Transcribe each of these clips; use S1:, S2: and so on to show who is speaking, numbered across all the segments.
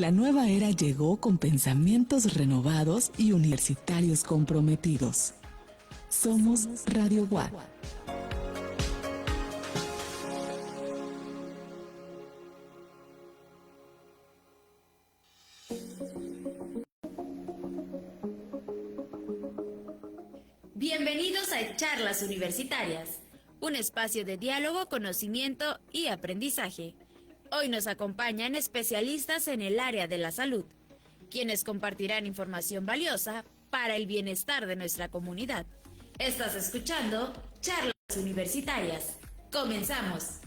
S1: La nueva era llegó con pensamientos renovados y universitarios comprometidos. Somos Radio UAC.
S2: Bienvenidos a Charlas Universitarias, un espacio de diálogo, conocimiento y aprendizaje. Hoy nos acompañan especialistas en el área de la salud, quienes compartirán información valiosa para el bienestar de nuestra comunidad. Estás escuchando Charlas Universitarias. ¡Comenzamos!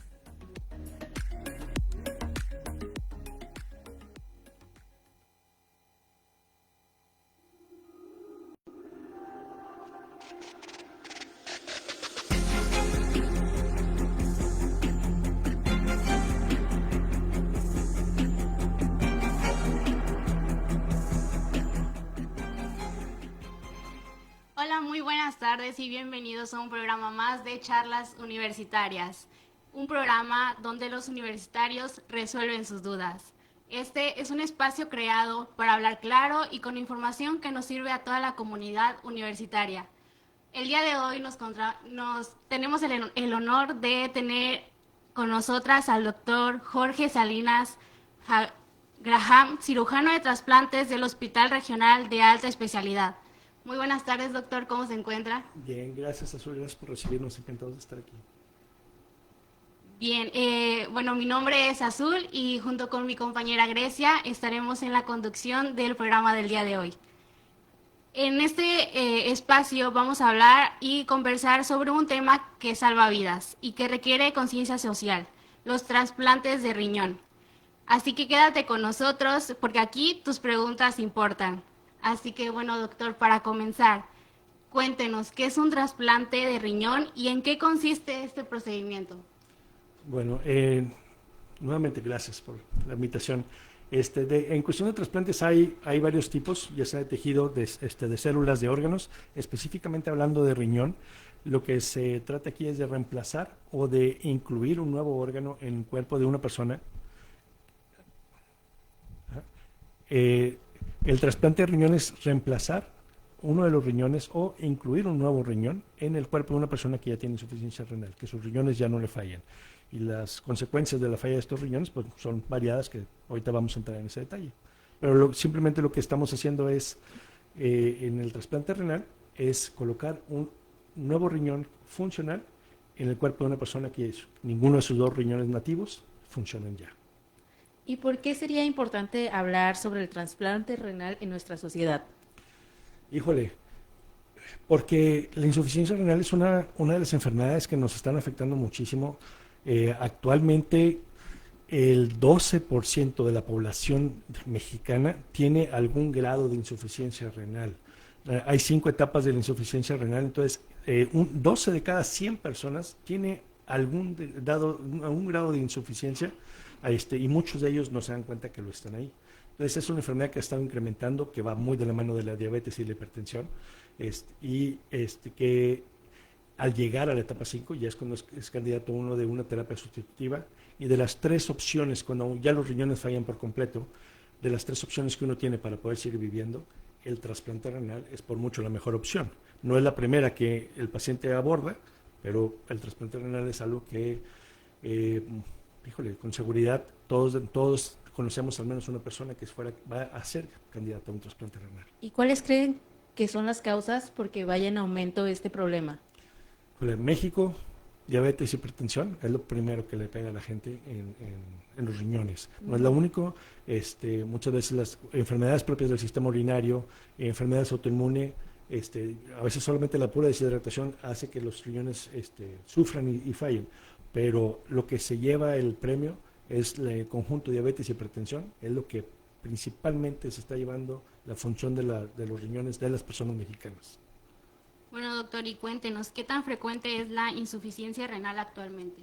S3: Hola, muy buenas tardes y bienvenidos a un programa más de Charlas Universitarias, un programa donde los universitarios resuelven sus dudas. Este es un espacio creado para hablar claro y con información que nos sirve a toda la comunidad universitaria. El día de hoy tenemos el honor de tener con nosotras al doctor Jorge Salinas Graham, cirujano de trasplantes del Hospital Regional de Alta Especialidad. Muy buenas tardes, doctor. ¿Cómo se encuentra?
S4: Bien, gracias, Azul. Gracias por recibirnos. Encantados de estar aquí.
S3: Bien, mi nombre es Azul y junto con mi compañera Grecia estaremos en la conducción del programa del día de hoy. En este espacio vamos a hablar y conversar sobre un tema que salva vidas y que requiere conciencia social, los trasplantes de riñón. Así que quédate con nosotros porque aquí tus preguntas importan. Así que, doctor, para comenzar, cuéntenos, ¿qué es un trasplante de riñón y en qué consiste este procedimiento?
S4: Bueno, nuevamente gracias por la invitación. En cuestión de trasplantes hay varios tipos, ya sea de tejido, de células, de órganos, específicamente hablando de riñón. Lo que se trata aquí es de reemplazar o de incluir un nuevo órgano en el cuerpo de una persona. El trasplante de riñón es reemplazar uno de los riñones o incluir un nuevo riñón en el cuerpo de una persona que ya tiene insuficiencia renal, que sus riñones ya no le fallan. Y las consecuencias de la falla de estos riñones pues, son variadas, que ahorita vamos a entrar en ese detalle. Pero simplemente lo que estamos haciendo es, en el trasplante renal, es colocar un nuevo riñón funcional en el cuerpo de una persona que ninguno de sus dos riñones nativos funcionan ya.
S5: ¿Y por qué sería importante hablar sobre el trasplante renal en nuestra sociedad?
S4: Híjole, porque la insuficiencia renal es una de las enfermedades que nos están afectando muchísimo. Actualmente el 12% de la población mexicana tiene algún grado de insuficiencia renal. Hay 5 etapas de la insuficiencia renal, entonces 12 de cada 100 personas tiene algún grado de insuficiencia. Y muchos de ellos no se dan cuenta que lo están ahí. Entonces es una enfermedad que ha estado incrementando, que va muy de la mano de la diabetes y la hipertensión, que al llegar a la etapa 5 ya es cuando es candidato uno de una terapia sustitutiva, y de las 3 opciones, cuando ya los riñones fallan por completo, de las 3 opciones que uno tiene para poder seguir viviendo, el trasplante renal es por mucho la mejor opción. No es la primera que el paciente aborda, pero el trasplante renal es algo que con seguridad todos conocemos al menos una persona que va a ser candidata a un trasplante renal.
S5: ¿Y cuáles creen que son las causas por que vaya en aumento este problema?
S4: En México, diabetes y hipertensión es lo primero que le pega a la gente en los riñones. No es lo único, muchas veces las enfermedades propias del sistema urinario, enfermedades autoinmunes, a veces solamente la pura deshidratación hace que los riñones sufran y fallen. Pero lo que se lleva el premio es el conjunto de diabetes y hipertensión, es lo que principalmente se está llevando la función de los riñones de las personas mexicanas.
S3: Bueno, doctor, y cuéntenos, ¿qué tan frecuente es la insuficiencia renal actualmente?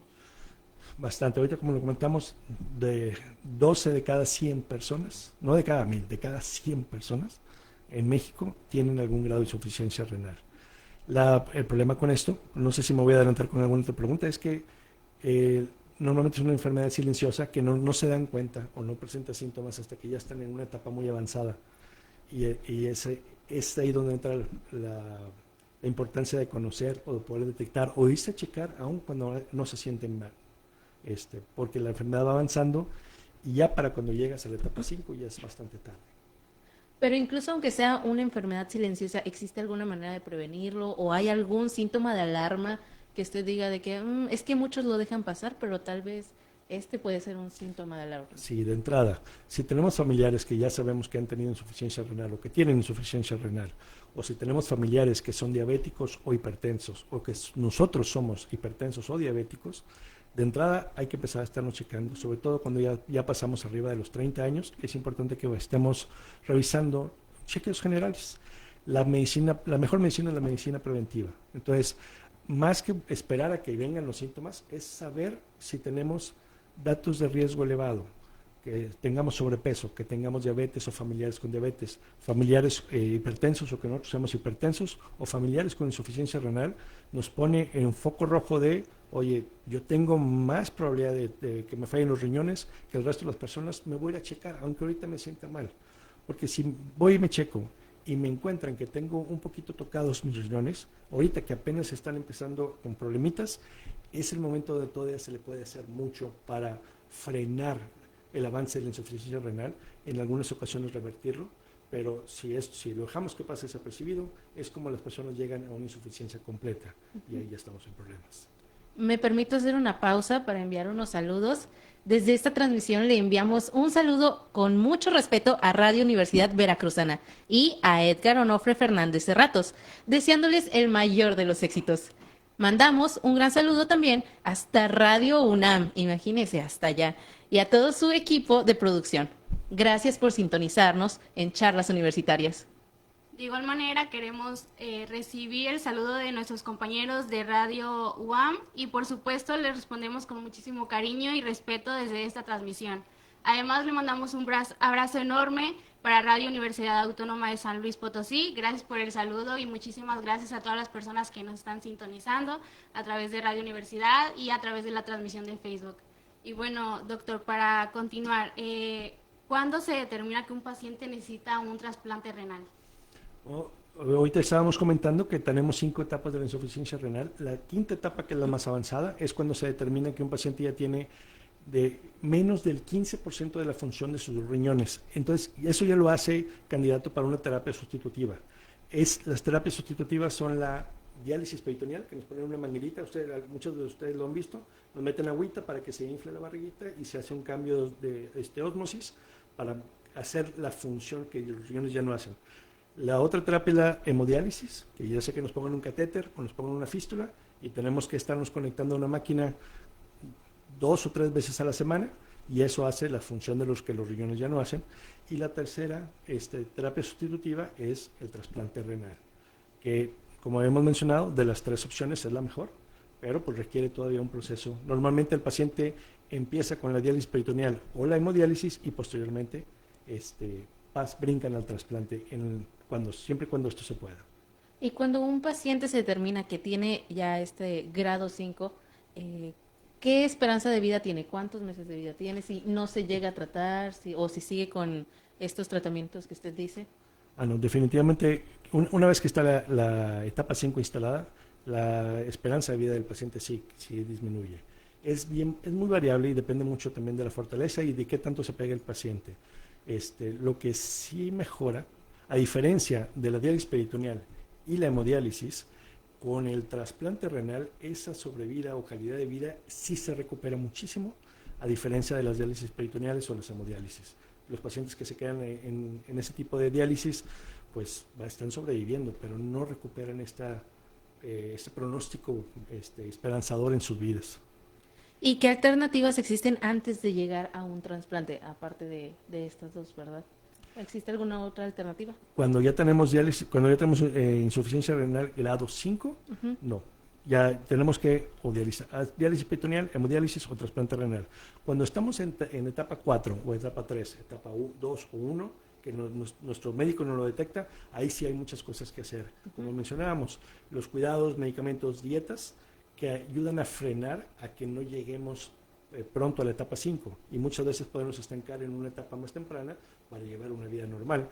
S4: Bastante. Ahorita, como lo comentamos, de 12 de cada 100 personas, no de cada 1000, de cada 100 personas en México tienen algún grado de insuficiencia renal. El problema con esto, no sé si me voy a adelantar con alguna otra pregunta, es que normalmente es una enfermedad silenciosa que no se dan cuenta o no presenta síntomas hasta que ya están en una etapa muy avanzada. Y es ahí donde entra la importancia de conocer o de poder detectar o irse a checar aun cuando no se sienten mal. Porque la enfermedad va avanzando y ya para cuando llegas a la etapa 5 ya es bastante tarde.
S5: Pero incluso aunque sea una enfermedad silenciosa, ¿existe alguna manera de prevenirlo o hay algún síntoma de alarma que usted diga de que es que muchos lo dejan pasar, pero tal vez este puede ser un síntoma de alarma?
S4: Sí, de entrada, si tenemos familiares que ya sabemos que han tenido insuficiencia renal o que tienen insuficiencia renal, o si tenemos familiares que son diabéticos o hipertensos, o que nosotros somos hipertensos o diabéticos, de entrada hay que empezar a estarnos checando, sobre todo cuando ya pasamos arriba de los 30 años, es importante que estemos revisando chequeos generales. La mejor medicina es la medicina preventiva. Entonces, más que esperar a que vengan los síntomas, es saber si tenemos datos de riesgo elevado, que tengamos sobrepeso, que tengamos diabetes o familiares con diabetes, familiares hipertensos o que nosotros seamos hipertensos o familiares con insuficiencia renal, nos pone en foco rojo de, oye, yo tengo más probabilidad de que me fallen los riñones que el resto de las personas, me voy a ir a checar, aunque ahorita me sienta mal. Porque si voy y me checo y me encuentran que tengo un poquito tocados mis riñones, ahorita que apenas están empezando con problemitas, es el momento donde todavía se le puede hacer mucho para frenar el avance de la insuficiencia renal, en algunas ocasiones revertirlo, pero si lo dejamos que pase desapercibido, es como las personas llegan a una insuficiencia completa y ahí ya estamos en problemas.
S5: Me permito hacer una pausa para enviar unos saludos. Desde esta transmisión le enviamos un saludo con mucho respeto a Radio Universidad Veracruzana y a Edgar Onofre Fernández Cerratos, deseándoles el mayor de los éxitos. Mandamos un gran saludo también hasta Radio UNAM, imagínese hasta allá, y a todo su equipo de producción. Gracias por sintonizarnos en Charlas Universitarias.
S3: De igual manera, queremos recibir el saludo de nuestros compañeros de Radio UAM y, por supuesto, les respondemos con muchísimo cariño y respeto desde esta transmisión. Además, le mandamos un abrazo enorme para Radio Universidad Autónoma de San Luis Potosí. Gracias por el saludo y muchísimas gracias a todas las personas que nos están sintonizando a través de Radio Universidad y a través de la transmisión de Facebook. Y bueno, doctor, para continuar, ¿cuándo se determina que un paciente necesita un trasplante renal?
S4: Ahorita estábamos comentando que tenemos 5 etapas de la insuficiencia renal. La quinta etapa, que es la más avanzada, es cuando se determina que un paciente ya tiene de menos del 15% de la función de sus riñones. Entonces, eso ya lo hace candidato para una terapia sustitutiva. Las terapias sustitutivas son la diálisis peritoneal, que nos ponen una manguerita, muchos de ustedes lo han visto, nos meten agüita para que se infle la barriguita y se hace un cambio de ósmosis para hacer la función que los riñones ya no hacen. La otra terapia es la hemodiálisis, que ya sé que nos pongan un catéter o nos pongan una fístula y tenemos que estarnos conectando a una máquina 2 o 3 veces a la semana y eso hace la función de los que los riñones ya no hacen. Y la tercera terapia sustitutiva es el trasplante renal, que como hemos mencionado, de las 3 opciones es la mejor, pero pues requiere todavía un proceso. Normalmente el paciente empieza con la diálisis peritoneal o la hemodiálisis y posteriormente brincan al trasplante siempre y cuando esto se pueda.
S5: Y cuando un paciente se determina que tiene ya este grado 5, ¿qué esperanza de vida tiene? ¿Cuántos meses de vida tiene? Si no se llega a tratar o si sigue con estos tratamientos que usted dice.
S4: No, definitivamente, una vez que está la etapa 5 instalada, la esperanza de vida del paciente sí disminuye. Es muy variable y depende mucho también de la fortaleza y de qué tanto se pega el paciente. Lo que sí mejora, a diferencia de la diálisis peritoneal y la hemodiálisis, con el trasplante renal, esa sobrevida o calidad de vida sí se recupera muchísimo, a diferencia de las diálisis peritoneales o las hemodiálisis. Los pacientes que se quedan en ese tipo de diálisis, pues están sobreviviendo, pero no recuperan este pronóstico esperanzador en sus vidas.
S5: ¿Y qué alternativas existen antes de llegar a un trasplante, aparte de estas dos, verdad? ¿Existe alguna otra alternativa?
S4: Cuando ya tenemos insuficiencia renal grado 5, no. Ya tenemos que diálisis peritoneal, hemodiálisis o trasplante renal. Cuando estamos en etapa 4 o etapa 3, etapa 2 o 1, que nuestro médico no lo detecta, ahí sí hay muchas cosas que hacer. Como mencionábamos, los cuidados, medicamentos, dietas, que ayudan a frenar a que no lleguemos pronto a la etapa 5 y muchas veces podemos estancar en una etapa más temprana para llevar una vida normal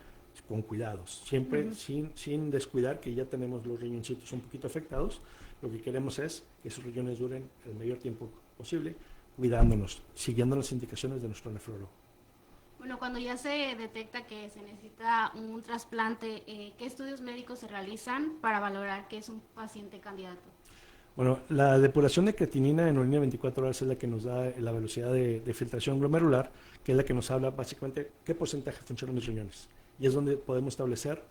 S4: con cuidados, siempre sin descuidar que ya tenemos los riñoncitos un poquito afectados. Lo que queremos es que esos riñones duren el mayor tiempo posible, cuidándonos, siguiendo las indicaciones de nuestro nefrólogo.
S3: Bueno, cuando ya se detecta que se necesita un trasplante, ¿qué estudios médicos se realizan para valorar que es un paciente candidato?
S4: Bueno, la depuración de creatinina en orina 24 horas es la que nos da la velocidad de filtración glomerular, que es la que nos habla básicamente qué porcentaje funcionan mis riñones. Y es donde podemos establecer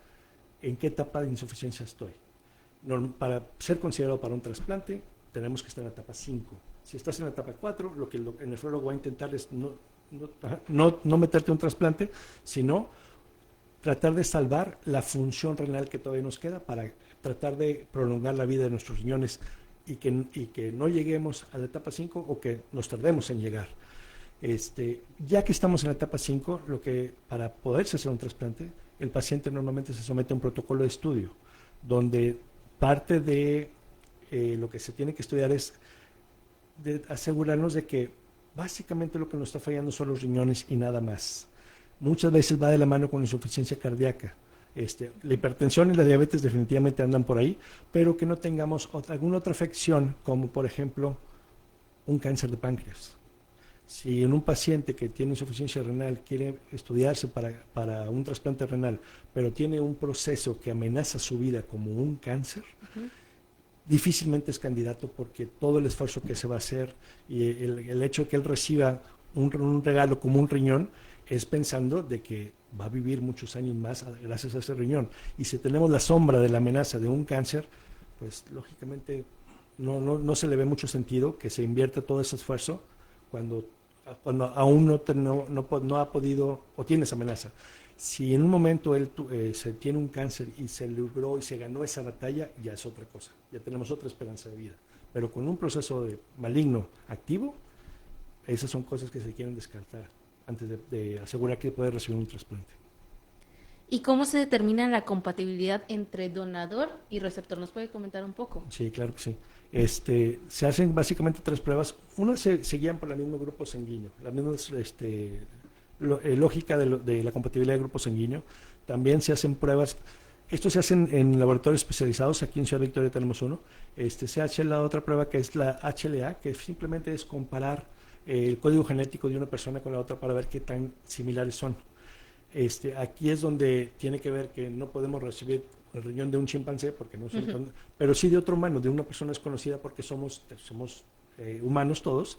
S4: en qué etapa de insuficiencia estoy. Para ser considerado para un trasplante, tenemos que estar en la etapa 5. Si estás en la etapa 4, lo que el nefrólogo va a intentar es no meterte un trasplante, sino tratar de salvar la función renal que todavía nos queda para tratar de prolongar la vida de nuestros riñones y que no lleguemos a la etapa 5 o que nos tardemos en llegar. Ya que estamos en la etapa 5, para poderse hacer un trasplante, el paciente normalmente se somete a un protocolo de estudio, donde parte de lo que se tiene que estudiar es de asegurarnos de que básicamente lo que nos está fallando son los riñones y nada más. Muchas veces va de la mano con insuficiencia cardíaca. La hipertensión y la diabetes definitivamente andan por ahí, pero que no tengamos alguna otra afección, como por ejemplo un cáncer de páncreas. Si en un paciente que tiene insuficiencia renal quiere estudiarse para un trasplante renal, pero tiene un proceso que amenaza su vida como un cáncer, difícilmente es candidato porque todo el esfuerzo que se va a hacer y el hecho de que él reciba un regalo como un riñón es pensando de que va a vivir muchos años más gracias a ese riñón. Y si tenemos la sombra de la amenaza de un cáncer, pues lógicamente no se le ve mucho sentido que se invierta todo ese esfuerzo cuando aún no ha podido o tiene esa amenaza. Si en un momento él se tiene un cáncer y se logró y se ganó esa batalla, ya es otra cosa, ya tenemos otra esperanza de vida. Pero con un proceso maligno activo, esas son cosas que se quieren descartar antes de asegurar que puede recibir un trasplante.
S5: ¿Y cómo se determina la compatibilidad entre donador y receptor? ¿Nos puede comentar un poco?
S4: Sí, claro que sí. Se hacen básicamente 3 pruebas. Una se guían por el mismo grupo sanguíneo, la misma lógica de la compatibilidad de grupo sanguíneo. También se hacen pruebas, esto se hacen en laboratorios especializados, aquí en Ciudad Victoria tenemos uno. Se hace la otra prueba que es la HLA, que simplemente es comparar el código genético de una persona con la otra para ver qué tan similares son. Aquí es donde tiene que ver que no podemos recibir el riñón de un chimpancé, porque no son, pero sí de otro humano, de una persona desconocida, porque somos humanos todos,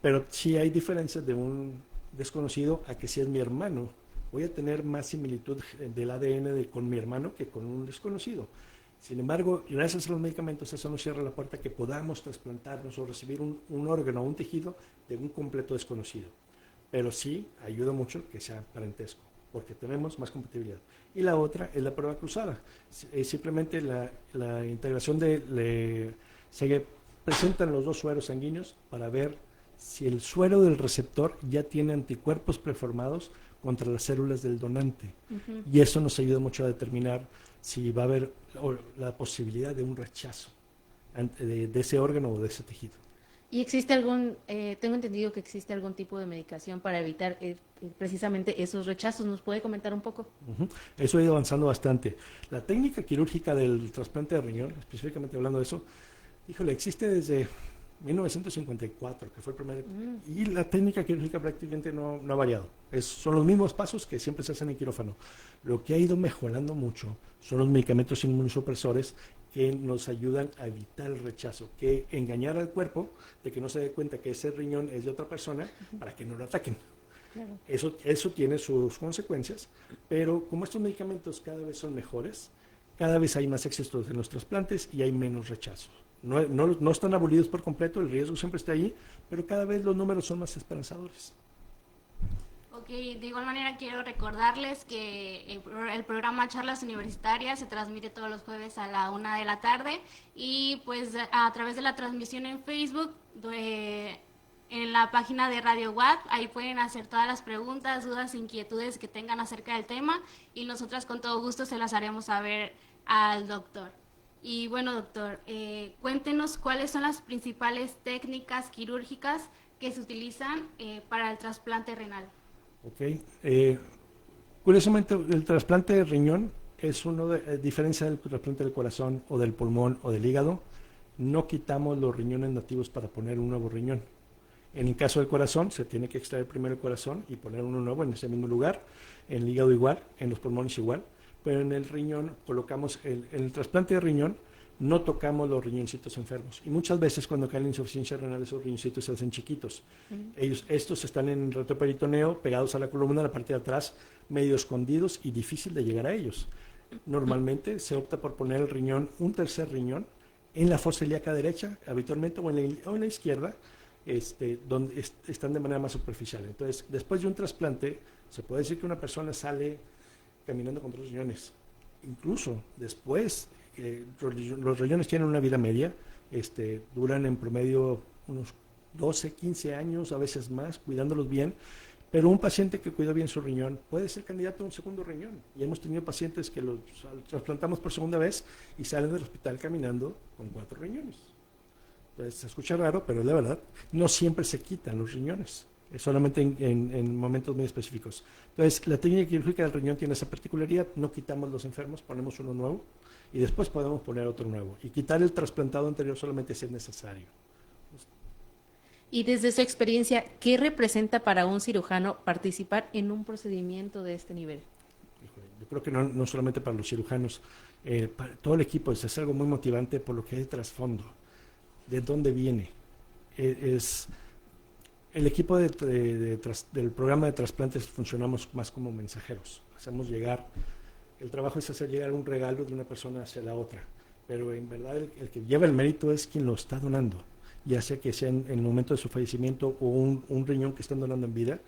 S4: pero sí hay diferencias de un desconocido a que si es mi hermano. Voy a tener más similitud del ADN con mi hermano que con un desconocido. Sin embargo, gracias a los medicamentos, eso nos cierra la puerta que podamos trasplantarnos o recibir un órgano o un tejido de un completo desconocido. Pero sí ayuda mucho que sea parentesco, porque tenemos más compatibilidad. Y la otra es la prueba cruzada. Es simplemente la integración se presentan los 2 sueros sanguíneos para ver si el suero del receptor ya tiene anticuerpos preformados contra las células del donante. Y eso nos ayuda mucho a determinar si va a haber la posibilidad de un rechazo de ese órgano o de ese tejido.
S5: ¿Y existe tengo entendido que existe algún tipo de medicación para evitar precisamente esos rechazos? ¿Nos puede comentar un poco?
S4: Eso ha ido avanzando bastante. La técnica quirúrgica del trasplante de riñón, específicamente hablando de eso, existe desde 1954, que fue el primer, y la técnica quirúrgica prácticamente no ha variado. Son los mismos pasos que siempre se hacen en quirófano. Lo que ha ido mejorando mucho son los medicamentos inmunosupresores que nos ayudan a evitar el rechazo, que engañar al cuerpo de que no se dé cuenta que ese riñón es de otra persona para que no lo ataquen. Claro. Eso tiene sus consecuencias, pero como estos medicamentos cada vez son mejores, cada vez hay más éxitos en los trasplantes y hay menos rechazos. No están abolidos por completo, el riesgo siempre está ahí, pero cada vez los números son más esperanzadores.
S3: Ok, de igual manera quiero recordarles que el programa Charlas Universitarias se transmite todos los jueves a la 1 de la tarde y pues a través de la transmisión en Facebook, en la página de Radio WAP, ahí pueden hacer todas las preguntas, dudas, inquietudes que tengan acerca del tema y nosotras con todo gusto se las haremos saber al doctor. Y bueno, doctor, cuéntenos cuáles son las principales técnicas quirúrgicas que se utilizan para el trasplante renal.
S4: Ok. Curiosamente, el trasplante de riñón es a diferencia del trasplante del corazón o del pulmón o del hígado, no quitamos los riñones nativos para poner un nuevo riñón. En el caso del corazón, se tiene que extraer primero el corazón y poner uno nuevo en ese mismo lugar. En el hígado igual, en los pulmones igual, pero en el riñón colocamos, en el trasplante de riñón, no tocamos los riñoncitos enfermos. Y muchas veces cuando cae la insuficiencia renal, esos riñoncitos se hacen chiquitos. Estos están en el retroperitoneo, pegados a la columna, en la parte de atrás, medio escondidos y difícil de llegar a ellos. Normalmente se opta por poner el riñón, un tercer riñón, en la fosa ilíaca derecha, habitualmente, o en la izquierda, donde están de manera más superficial. Entonces, después de un trasplante, se puede decir que una persona sale caminando con 2 riñones. Incluso después, los riñones tienen una vida media, duran en promedio unos 12, 15 años, a veces más, cuidándolos bien, pero un paciente que cuida bien su riñón puede ser candidato a un segundo riñón. Y hemos tenido pacientes que los trasplantamos por segunda vez y salen del hospital caminando con 4 riñones. Entonces, se escucha raro, pero es la verdad, no siempre se quitan los riñones, es solamente en momentos muy específicos. Entonces, la técnica quirúrgica del riñón tiene esa particularidad, no quitamos los enfermos, ponemos uno nuevo y después podemos poner otro nuevo. Y quitar el trasplantado anterior solamente si es necesario.
S5: Y desde su experiencia, ¿qué representa para un cirujano participar en un procedimiento de este nivel?
S4: Híjole, yo creo que no solamente para los cirujanos, para todo el equipo es algo muy motivante por lo que hay de trasfondo, de dónde viene. Es el equipo del programa de trasplantes funcionamos más como mensajeros. Hacemos llegar, el trabajo es hacer llegar un regalo de una persona hacia la otra, pero en verdad el que lleva el mérito es quien lo está donando, ya sea que sea en el momento de su fallecimiento o un riñón que están donando en vida.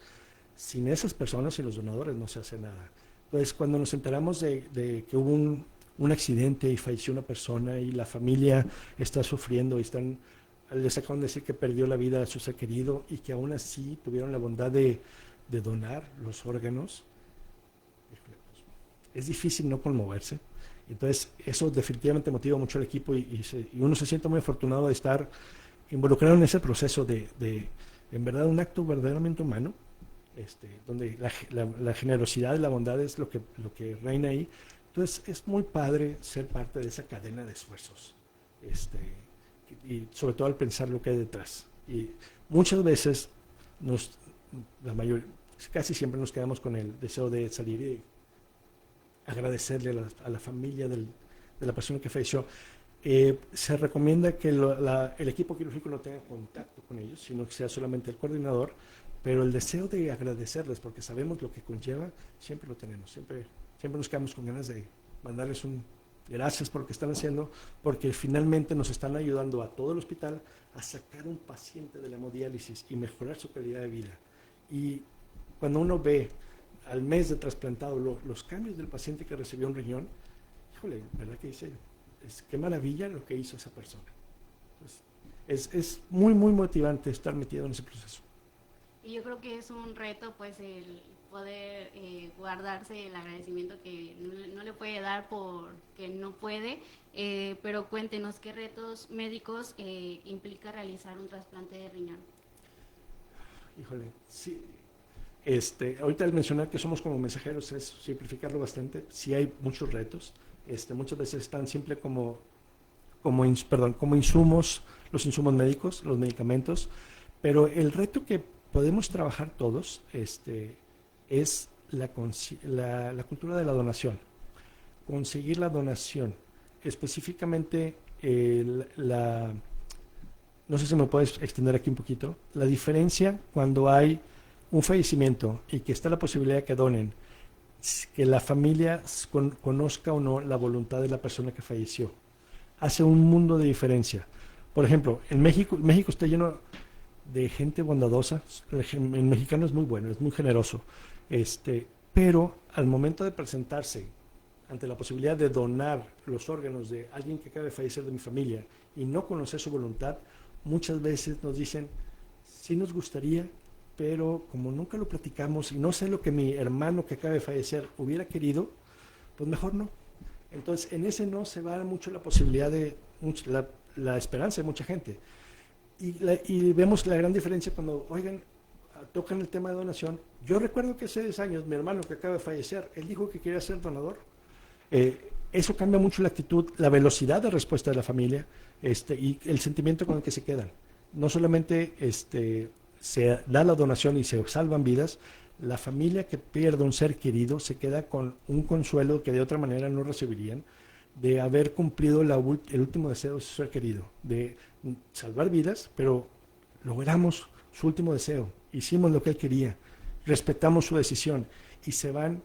S4: Sin esas personas y los donadores no se hace nada. Entonces, cuando nos enteramos de que hubo un accidente y falleció una persona y la familia está sufriendo y les acaban de decir que perdió la vida a su ser querido y que aún así tuvieron la bondad de donar los órganos, es difícil no conmoverse. Entonces, eso definitivamente motiva mucho al equipo y uno se siente muy afortunado de estar involucrado en ese proceso de en verdad, un acto verdaderamente humano, donde la generosidad y la bondad es lo que reina ahí. Entonces, es muy padre ser parte de esa cadena de esfuerzos, y sobre todo al pensar lo que hay detrás. Y muchas veces, casi siempre nos quedamos con el deseo de salir y agradecerle a la familia de la persona que falleció. Se recomienda que el equipo quirúrgico no tenga contacto con ellos, sino que sea solamente el coordinador, pero el deseo de agradecerles, porque sabemos lo que conlleva, siempre lo tenemos, siempre nos quedamos con ganas de mandarles un gracias por lo que están haciendo, porque finalmente nos están ayudando a todo el hospital a sacar un paciente de la hemodiálisis y mejorar su calidad de vida. Y cuando uno ve al mes de trasplantado los cambios del paciente que recibió un riñón, híjole, ¿verdad que dice? Qué maravilla lo que hizo esa persona. Pues, es muy, muy motivante estar metido en ese proceso.
S3: Y yo creo que es un reto, pues, el poder guardarse el agradecimiento que no le puede dar porque no puede, pero cuéntenos qué retos médicos implica realizar un trasplante de riñón.
S4: Híjole, sí. Ahorita al mencionar que somos como mensajeros es simplificarlo bastante. Sí hay muchos retos. Muchas veces es tan simple como insumos, los insumos médicos, los medicamentos, pero el reto que podemos trabajar todos es la cultura de la donación, conseguir la donación, específicamente no sé si me puedes extender aquí un poquito, la diferencia cuando hay un fallecimiento y que está la posibilidad de que donen, que la familia conozca o no la voluntad de la persona que falleció. Hace un mundo de diferencia. Por ejemplo, en México está lleno de gente bondadosa. El mexicano es muy bueno, es muy generoso. Pero al momento de presentarse ante la posibilidad de donar los órganos de alguien que acaba de fallecer de mi familia y no conocer su voluntad, muchas veces nos dicen, sí nos gustaría, pero como nunca lo platicamos y no sé lo que mi hermano que acaba de fallecer hubiera querido, pues mejor no. Entonces, en ese no se va mucho la posibilidad la esperanza de mucha gente. y vemos la gran diferencia cuando, oigan, tocan el tema de donación. Yo recuerdo que hace 10 años, mi hermano que acaba de fallecer, él dijo que quería ser donador. Eso cambia mucho la actitud, la velocidad de respuesta de la familia, y el sentimiento con el que se quedan. No solamente se da la donación y se salvan vidas, la familia que pierde un ser querido se queda con un consuelo que de otra manera no recibirían, de haber cumplido el último deseo de su ser querido, de salvar vidas, pero logramos su último deseo, hicimos lo que él quería, respetamos su decisión y se van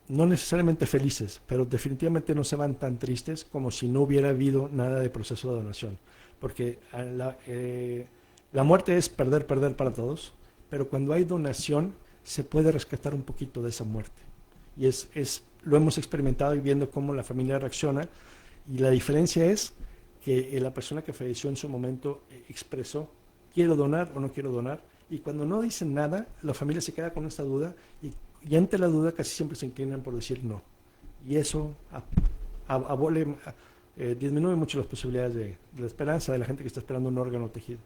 S4: no necesariamente felices, pero definitivamente no se van tan tristes como si no hubiera habido nada de proceso de donación, porque la muerte es perder, perder para todos, pero cuando hay donación se puede rescatar un poquito de esa muerte. Y lo hemos experimentado y viendo cómo la familia reacciona, y la diferencia es que la persona que falleció en su momento expresó, quiero donar o no quiero donar, y cuando no dicen nada, la familia se queda con esta duda, y ante la duda casi siempre se inclinan por decir no. Y eso disminuye mucho las posibilidades de la esperanza de la gente que está esperando un órgano o tejido.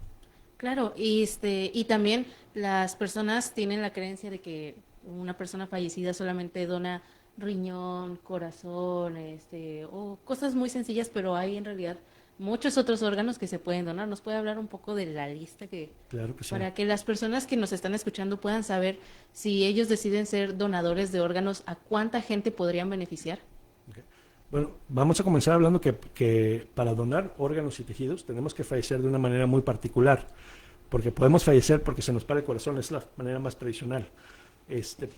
S5: Claro, y también las personas tienen la creencia de que una persona fallecida solamente dona riñón, corazón, o cosas muy sencillas, pero hay en realidad muchos otros órganos que se pueden donar. ¿Nos puede hablar un poco de la lista
S4: Claro que sí.
S5: para que las personas que nos están escuchando puedan saber si ellos deciden ser donadores de órganos, a cuánta gente podrían beneficiar?
S4: Okay. Bueno, vamos a comenzar hablando que para donar órganos y tejidos tenemos que fallecer de una manera muy particular, porque podemos fallecer porque se nos para el corazón, es la manera más tradicional,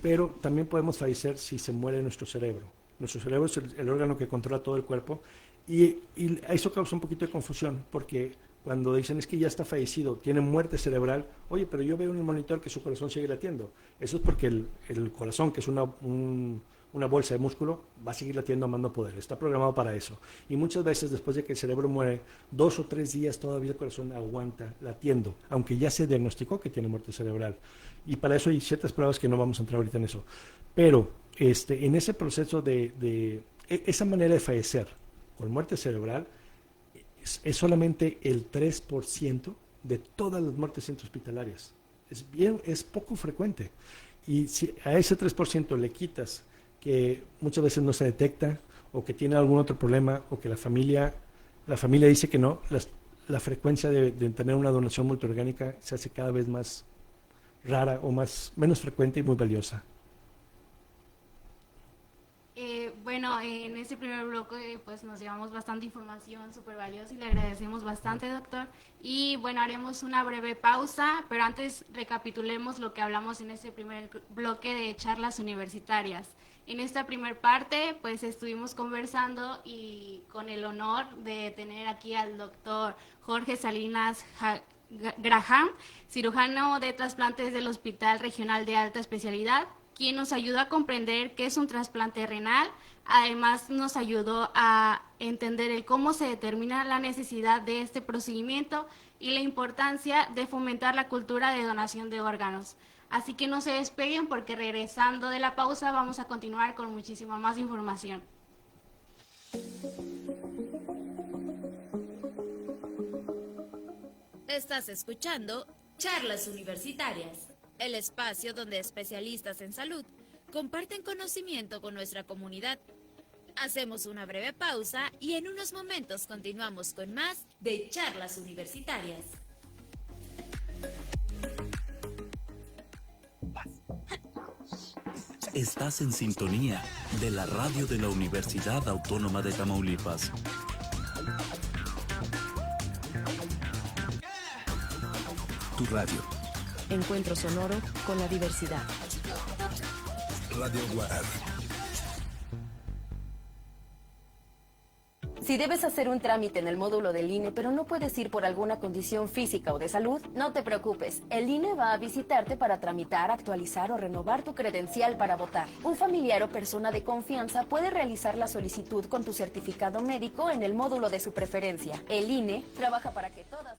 S4: pero también podemos fallecer si se muere nuestro cerebro. Nuestro cerebro es el órgano que controla todo el cuerpo, y eso causa un poquito de confusión, porque cuando dicen es que ya está fallecido, tiene muerte cerebral, oye, pero yo veo en el monitor que su corazón sigue latiendo. Eso es porque el corazón, que es una bolsa de músculo, va a seguir latiendo a mando poder, está programado para eso. Y muchas veces después de que el cerebro muere, 2 o 3 días todavía el corazón aguanta latiendo, aunque ya se diagnosticó que tiene muerte cerebral. Y para eso hay ciertas pruebas que no vamos a entrar ahorita en eso. Pero en ese proceso esa manera de fallecer con muerte cerebral es solamente el 3% de todas las muertes intrahospitalarias. Es poco frecuente. Y si a ese 3% le quitas que muchas veces no se detecta, o que tiene algún otro problema, o que la familia dice que no, la frecuencia de tener una donación multiorgánica se hace cada vez más rara o menos frecuente y muy valiosa.
S3: Bueno, en este primer bloque pues nos llevamos bastante información súper valiosa y le agradecemos bastante, doctor. Y bueno, haremos una breve pausa, pero antes recapitulemos lo que hablamos en este primer bloque de charlas universitarias. En esta primer parte pues estuvimos conversando y con el honor de tener aquí al doctor Jorge Salinas Graham, cirujano de trasplantes del Hospital Regional de Alta Especialidad, quien nos ayudó a comprender qué es un trasplante renal. Además nos ayudó a entender el cómo se determina la necesidad de este procedimiento y la importancia de fomentar la cultura de donación de órganos. Así que no se despeguen, porque regresando de la pausa vamos a continuar con muchísima más información.
S2: Estás escuchando Charlas Universitarias, el espacio donde especialistas en salud comparten conocimiento con nuestra comunidad. Hacemos una breve pausa y en unos momentos continuamos con más de Charlas Universitarias.
S6: Estás en sintonía de la radio de la Universidad Autónoma de Tamaulipas. Tu radio.
S7: Encuentro sonoro con la diversidad.
S6: Radio WAR.
S7: Si debes hacer un trámite en el módulo del INE, pero no puedes ir por alguna condición física o de salud, no te preocupes. El INE va a visitarte para tramitar, actualizar o renovar tu credencial para votar. Un familiar o persona de confianza puede realizar la solicitud con tu certificado médico en el módulo de su preferencia. El INE trabaja para que todas...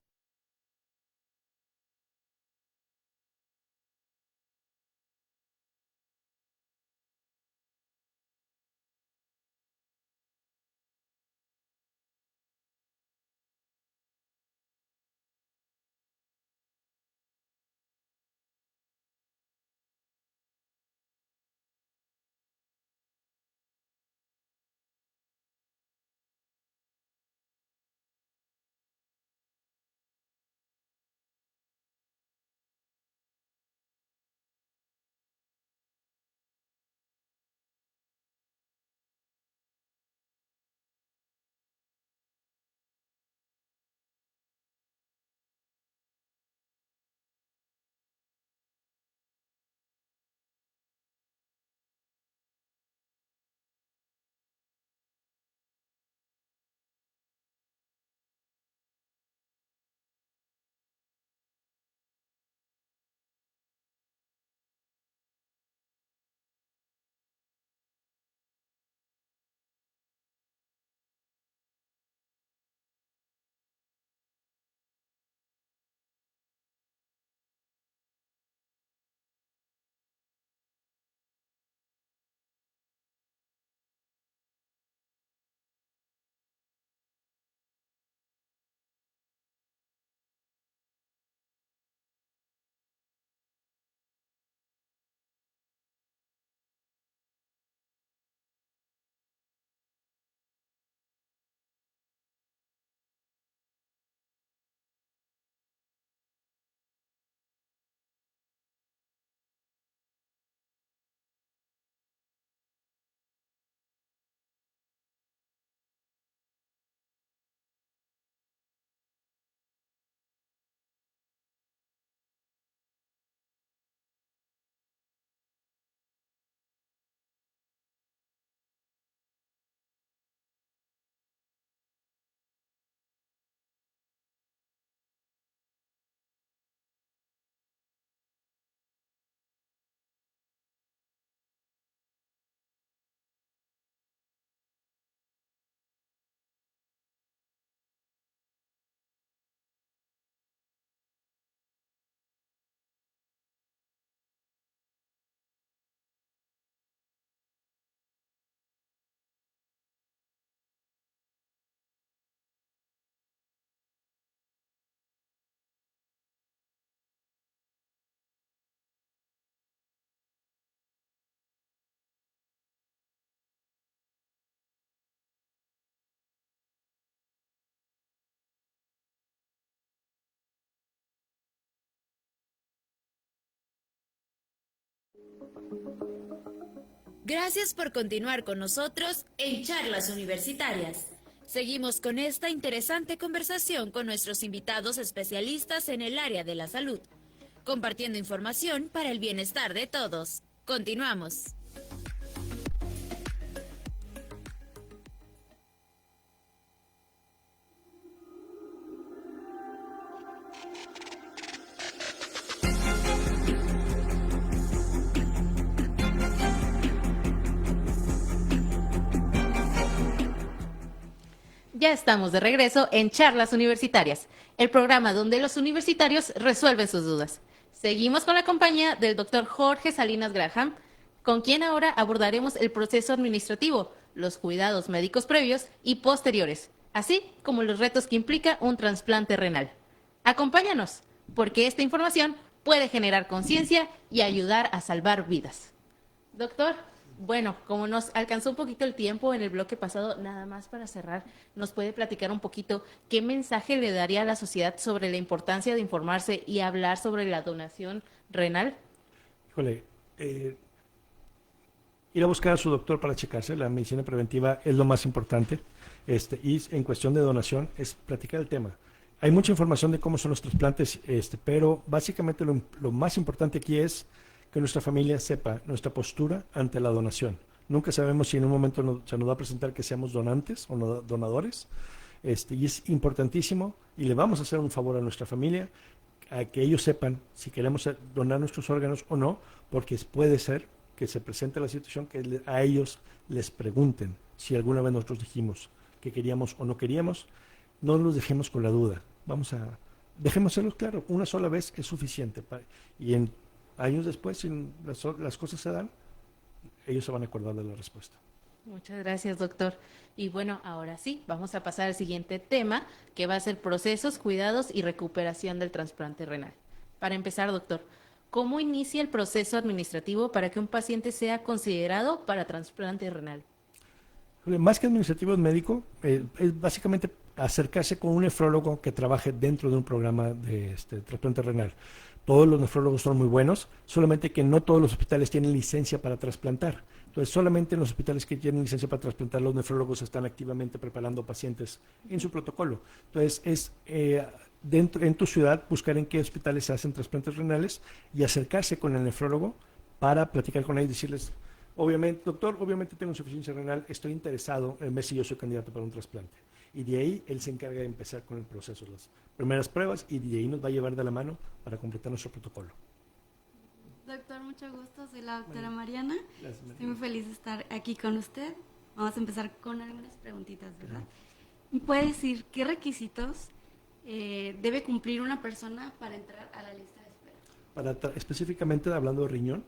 S2: Gracias por continuar con nosotros en Charlas Universitarias. Seguimos con esta interesante conversación con nuestros invitados especialistas en el área de la salud, compartiendo información para el bienestar de todos. Continuamos.
S5: Ya estamos de regreso en Charlas Universitarias, el programa donde los universitarios resuelven sus dudas. Seguimos con la compañía del doctor Jorge Salinas Graham, con quien ahora abordaremos el proceso administrativo, los cuidados médicos previos y posteriores, así como los retos que implica un trasplante renal. Acompáñanos, porque esta información puede generar conciencia y ayudar a salvar vidas. Doctor, bueno, como nos alcanzó un poquito el tiempo en el bloque pasado, nada más para cerrar, ¿nos puede platicar un poquito qué mensaje le daría a la sociedad sobre la importancia de informarse y hablar sobre la donación renal?
S4: Híjole, ir a buscar a su doctor para checarse, la medicina preventiva es lo más importante, y en cuestión de donación es platicar el tema. Hay mucha información de cómo son los trasplantes, pero básicamente lo más importante aquí es que nuestra familia sepa nuestra postura ante la donación. Nunca sabemos si en un momento se nos va a presentar que seamos donantes o donadores, y es importantísimo, y le vamos a hacer un favor a nuestra familia, a que ellos sepan si queremos donar nuestros órganos o no, porque puede ser que se presente la situación que a ellos les pregunten si alguna vez nosotros dijimos que queríamos o no queríamos. No los dejemos con la duda. Dejémoselo claro, una sola vez es suficiente, y en años después, si las cosas se dan, ellos se van a acordar de la respuesta.
S5: Muchas gracias, doctor. Y bueno, ahora sí, vamos a pasar al siguiente tema, que va a ser procesos, cuidados y recuperación del trasplante renal. Para empezar, doctor, ¿cómo inicia el proceso administrativo para que un paciente sea considerado para trasplante renal?
S4: Más que administrativo, es médico, es básicamente acercarse con un nefrólogo que trabaje dentro de un programa de trasplante renal. Todos los nefrólogos son muy buenos, solamente que no todos los hospitales tienen licencia para trasplantar. Entonces, solamente en los hospitales que tienen licencia para trasplantar, los nefrólogos están activamente preparando pacientes en su protocolo. Entonces, en tu ciudad, buscar en qué hospitales se hacen trasplantes renales y acercarse con el nefrólogo para platicar con él y decirles, obviamente, doctor, obviamente tengo insuficiencia renal, estoy interesado en ver si yo soy candidato para un trasplante. Y de ahí él se encarga de empezar con el proceso, las primeras pruebas, y de ahí nos va a llevar de la mano para completar nuestro protocolo.
S8: Doctor, mucho gusto, soy la doctora Mariana. Estoy muy feliz de estar aquí con usted. Vamos a empezar con algunas preguntitas, ¿verdad? ¿Me puede decir qué requisitos debe cumplir una persona para entrar a la lista de espera?
S4: Específicamente hablando de riñón,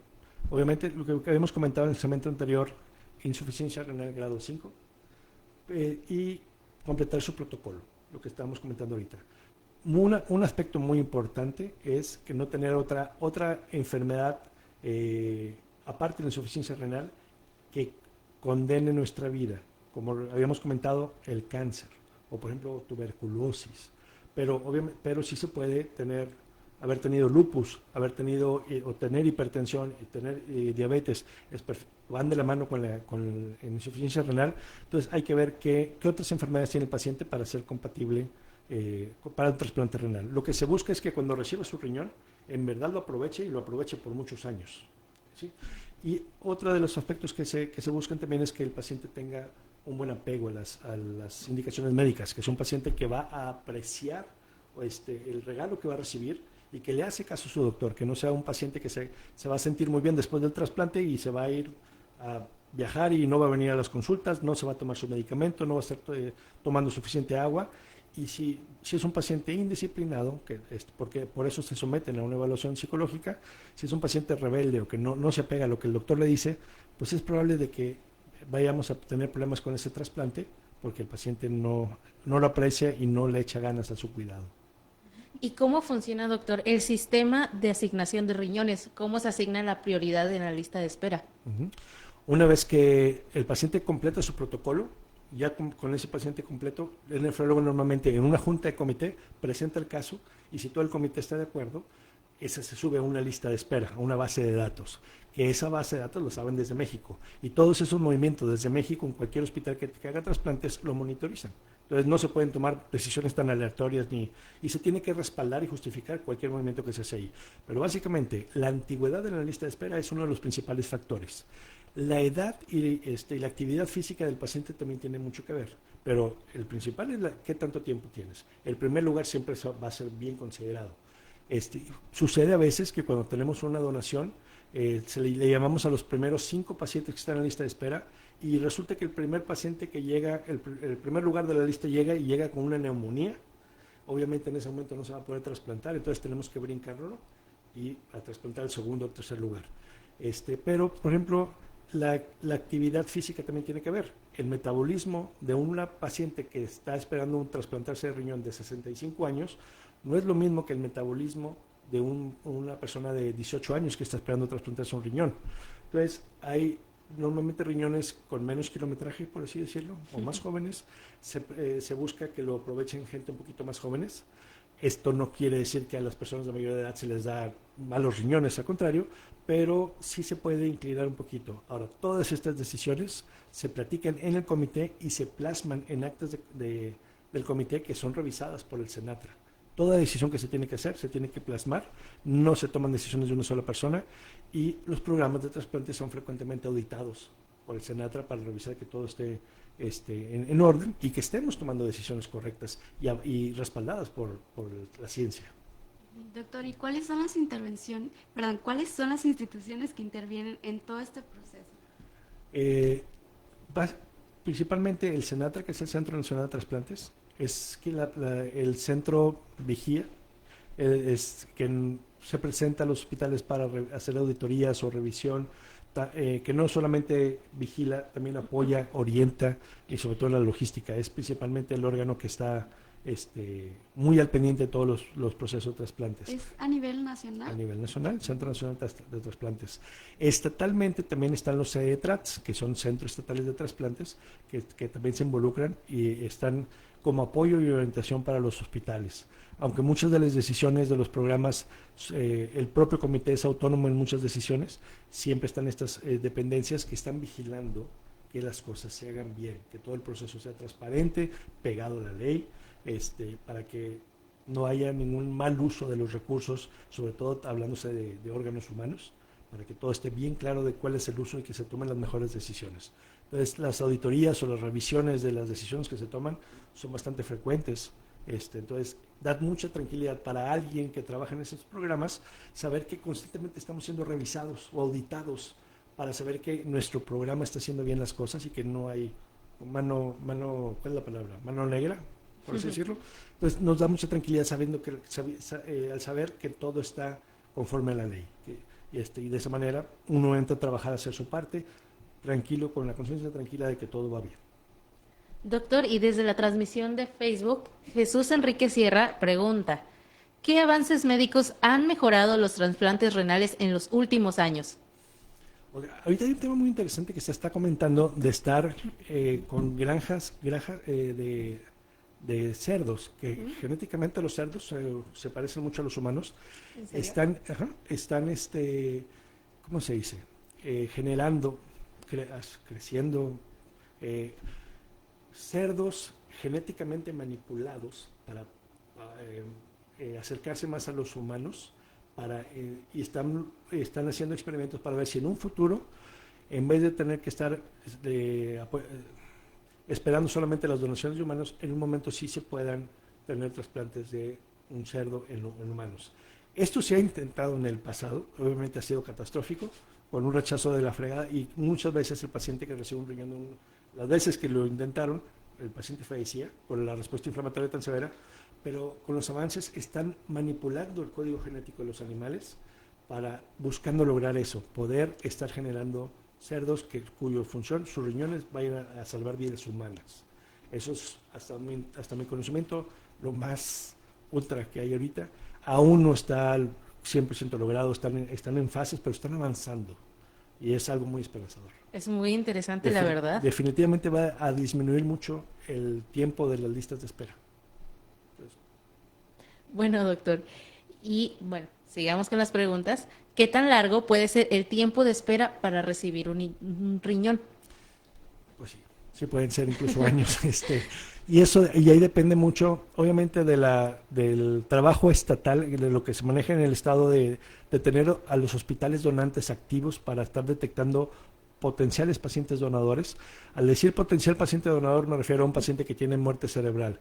S4: obviamente lo que habíamos comentado en el segmento anterior, insuficiencia renal grado 5, y completar su protocolo, lo que estábamos comentando ahorita. Un aspecto muy importante es que no tener otra enfermedad, aparte de la insuficiencia renal, que condene nuestra vida, como habíamos comentado, el cáncer, o por ejemplo tuberculosis, pero sí se puede haber tenido lupus, haber tenido o tener hipertensión y tener diabetes, van de la mano con la insuficiencia renal. Entonces hay que ver qué otras enfermedades tiene el paciente para ser compatible para el trasplante renal. Lo que se busca es que cuando reciba su riñón, en verdad lo aproveche y lo aproveche por muchos años, ¿sí? Y otro de los aspectos que se buscan también es que el paciente tenga un buen apego a las indicaciones médicas, que es un paciente que va a apreciar el regalo que va a recibir y que le hace caso a su doctor, que no sea un paciente que se va a sentir muy bien después del trasplante y se va a ir a viajar y no va a venir a las consultas, no se va a tomar su medicamento, no va a estar tomando suficiente agua. Y si es un paciente indisciplinado, porque por eso se someten a una evaluación psicológica, si es un paciente rebelde o que no se apega a lo que el doctor le dice, pues es probable de que vayamos a tener problemas con ese trasplante, porque el paciente no lo aprecia y no le echa ganas a su cuidado.
S5: ¿Y cómo funciona, doctor, el sistema de asignación de riñones? ¿Cómo se asigna la prioridad en la lista de espera?
S4: Una vez que el paciente completa su protocolo, ya con ese paciente completo, el nefrólogo normalmente en una junta de comité presenta el caso y si todo el comité está de acuerdo, esa se sube a una lista de espera, a una base de datos, que esa base de datos lo saben desde México. Y todos esos movimientos desde México, en cualquier hospital que haga trasplantes, lo monitorizan. Entonces no se pueden tomar decisiones tan aleatorias y se tiene que respaldar y justificar cualquier movimiento que se hace ahí. Pero básicamente, la antigüedad en la lista de espera es uno de los principales factores. La edad y la actividad física del paciente también tiene mucho que ver, pero el principal es qué tanto tiempo tienes. El primer lugar siempre va a ser bien considerado. Sucede a veces que cuando tenemos una donación, le llamamos a los primeros 5 pacientes que están en la lista de espera, y resulta que el primer paciente que llega, el primer lugar de la lista llega con una neumonía. Obviamente en ese momento no se va a poder trasplantar, entonces tenemos que brincarlo y a trasplantar el segundo o tercer lugar. Pero, por ejemplo, la actividad física también tiene que ver. El metabolismo de una paciente que está esperando un trasplantarse de riñón de 65 años no es lo mismo que el metabolismo de una persona de 18 años que está esperando trasplantarse un riñón. Entonces, hay normalmente riñones con menos kilometraje, por así decirlo, o más jóvenes. Se busca que lo aprovechen gente un poquito más jóvenes. Esto no quiere decir que a las personas de mayor edad se les da malos riñones, al contrario, pero sí se puede inclinar un poquito. Ahora, todas estas decisiones se platican en el comité y se plasman en actas del comité que son revisadas por el Senatra. Toda decisión que se tiene que hacer se tiene que plasmar, no se toman decisiones de una sola persona, y los programas de trasplante son frecuentemente auditados por el Senatra para revisar que todo esté en orden y que estemos tomando decisiones correctas y respaldadas por la ciencia.
S8: Doctor, ¿y cuáles son cuáles son las instituciones que intervienen en todo este proceso?
S4: Principalmente el Senatra, que es el Centro Nacional de Trasplantes, es que el centro vigía, es quien se presenta a los hospitales para hacer auditorías o revisión, que no solamente vigila, también apoya, orienta y sobre todo en la logística. Es principalmente el órgano que está muy al pendiente de todos los procesos de trasplantes.
S8: ¿Es a nivel nacional?
S4: A nivel nacional, Centro Nacional de Trasplantes. Estatalmente también están los CETRATS, que son Centros Estatales de Trasplantes, que también se involucran y están como apoyo y orientación para los hospitales. Aunque muchas de las decisiones de los programas, el propio comité es autónomo en muchas decisiones, siempre están estas dependencias que están vigilando que las cosas se hagan bien, que todo el proceso sea transparente, pegado a la ley, para que no haya ningún mal uso de los recursos, sobre todo hablándose de órganos humanos, para que todo esté bien claro de cuál es el uso y que se tomen las mejores decisiones. Entonces, las auditorías o las revisiones de las decisiones que se toman son bastante frecuentes. Entonces, da mucha tranquilidad para alguien que trabaja en esos programas saber que constantemente estamos siendo revisados o auditados para saber que nuestro programa está haciendo bien las cosas y que no hay mano, ¿cuál es la palabra? Mano negra, por así decirlo. Entonces, nos da mucha tranquilidad sabiendo que, al saber que todo está conforme a la ley. Y de esa manera uno entra a trabajar a hacer su parte, tranquilo, con la conciencia tranquila de que todo va bien.
S5: Doctor, y desde la transmisión de Facebook, Jesús Enrique Sierra pregunta, ¿qué avances médicos han mejorado los trasplantes renales en los últimos años?
S4: Ahorita hay un tema muy interesante que se está comentando de estar con granjas de cerdos, que genéticamente los cerdos se parecen mucho a los humanos. Están, ¿cómo se dice? Generando, creciendo cerdos genéticamente manipulados para acercarse más a los humanos, y están haciendo experimentos para ver si en un futuro, en vez de tener que estar esperando solamente las donaciones de humanos, en un momento sí se puedan tener trasplantes de un cerdo en humanos. Esto se ha intentado en el pasado, obviamente ha sido catastrófico, con un rechazo de la fregada, y muchas veces el paciente que recibe un riñón, las veces que lo intentaron, el paciente fallecía por la respuesta inflamatoria tan severa, pero con los avances están manipulando el código genético de los animales buscando lograr eso, poder estar generando cerdos cuya función, sus riñones, vayan a salvar vidas humanas. Eso es, hasta mi conocimiento, lo más ultra que hay ahorita. Aún no está al 100% logrado, están en fases, pero están avanzando. Y es algo muy esperanzador.
S5: Es muy interesante, la verdad.
S4: Definitivamente va a disminuir mucho el tiempo de las listas de espera.
S5: Bueno, doctor. Y bueno, sigamos con las preguntas. ¿Qué tan largo puede ser el tiempo de espera para recibir un riñón?
S4: Pues sí, sí pueden ser incluso años. Y ahí depende mucho, obviamente, del trabajo estatal, de lo que se maneja en el estado de tener a los hospitales donantes activos para estar detectando potenciales pacientes donadores. Al decir potencial paciente donador me refiero a un paciente que tiene muerte cerebral.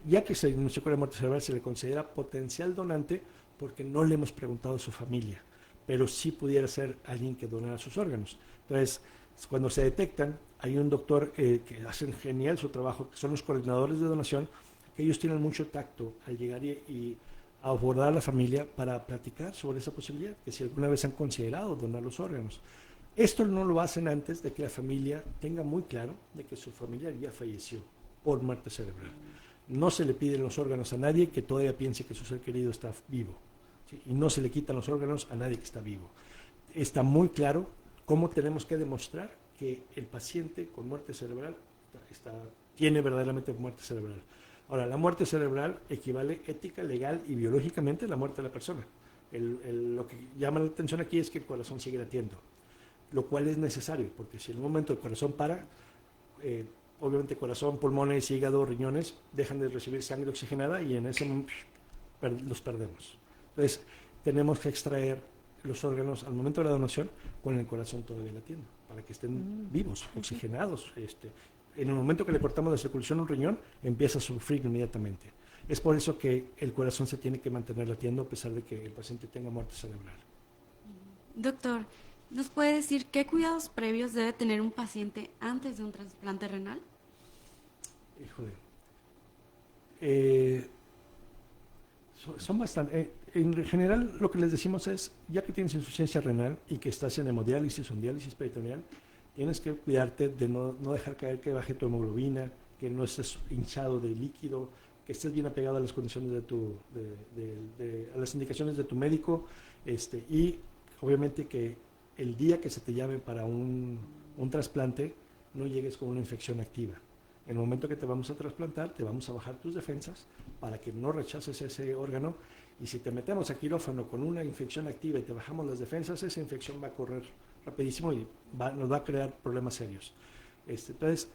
S4: Ya que se diagnosticó la muerte cerebral, se le considera potencial donante porque no le hemos preguntado a su familia, pero sí pudiera ser alguien que donara sus órganos. Entonces, cuando se detectan, hay un doctor que hacen genial su trabajo, que son los coordinadores de donación, que ellos tienen mucho tacto al llegar y abordar a la familia para platicar sobre esa posibilidad, que si alguna vez han considerado donar los órganos. Esto no lo hacen antes de que la familia tenga muy claro de que su familiar ya falleció por muerte cerebral. No se le piden los órganos a nadie que todavía piense que su ser querido está vivo, ¿sí? Y no se le quitan los órganos a nadie que está vivo. Está muy claro cómo tenemos que demostrar que el paciente con muerte cerebral tiene verdaderamente muerte cerebral. Ahora, la muerte cerebral equivale ética, legal y biológicamente a la muerte de la persona. Lo que llama la atención aquí es que el corazón sigue latiendo, lo cual es necesario, porque si en un momento el corazón para, obviamente corazón, pulmones, hígado, riñones dejan de recibir sangre oxigenada y en ese momento los perdemos. Entonces, tenemos que extraer los órganos al momento de la donación con el corazón todavía latiendo, para que estén vivos, oxigenados. En el momento que le cortamos la circulación a un riñón, empieza a sufrir inmediatamente. Es por eso que el corazón se tiene que mantener latiendo a pesar de que el paciente tenga muerte cerebral.
S8: Doctor, ¿nos puede decir qué cuidados previos debe tener un paciente antes de un trasplante renal?
S4: Híjole. Son bastante. En general, lo que les decimos es, ya que tienes insuficiencia renal y que estás en hemodiálisis o en diálisis peritoneal, tienes que cuidarte de no dejar caer que baje tu hemoglobina, que no estés hinchado de líquido, que estés bien apegado a las condiciones a las indicaciones de tu médico, y obviamente que el día que se te llame para un trasplante, no llegues con una infección activa. En el momento que te vamos a trasplantar, te vamos a bajar tus defensas para que no rechaces ese órgano, y si te metemos a quirófano con una infección activa y te bajamos las defensas, esa infección va a correr rapidísimo y nos va a crear problemas serios. Entonces,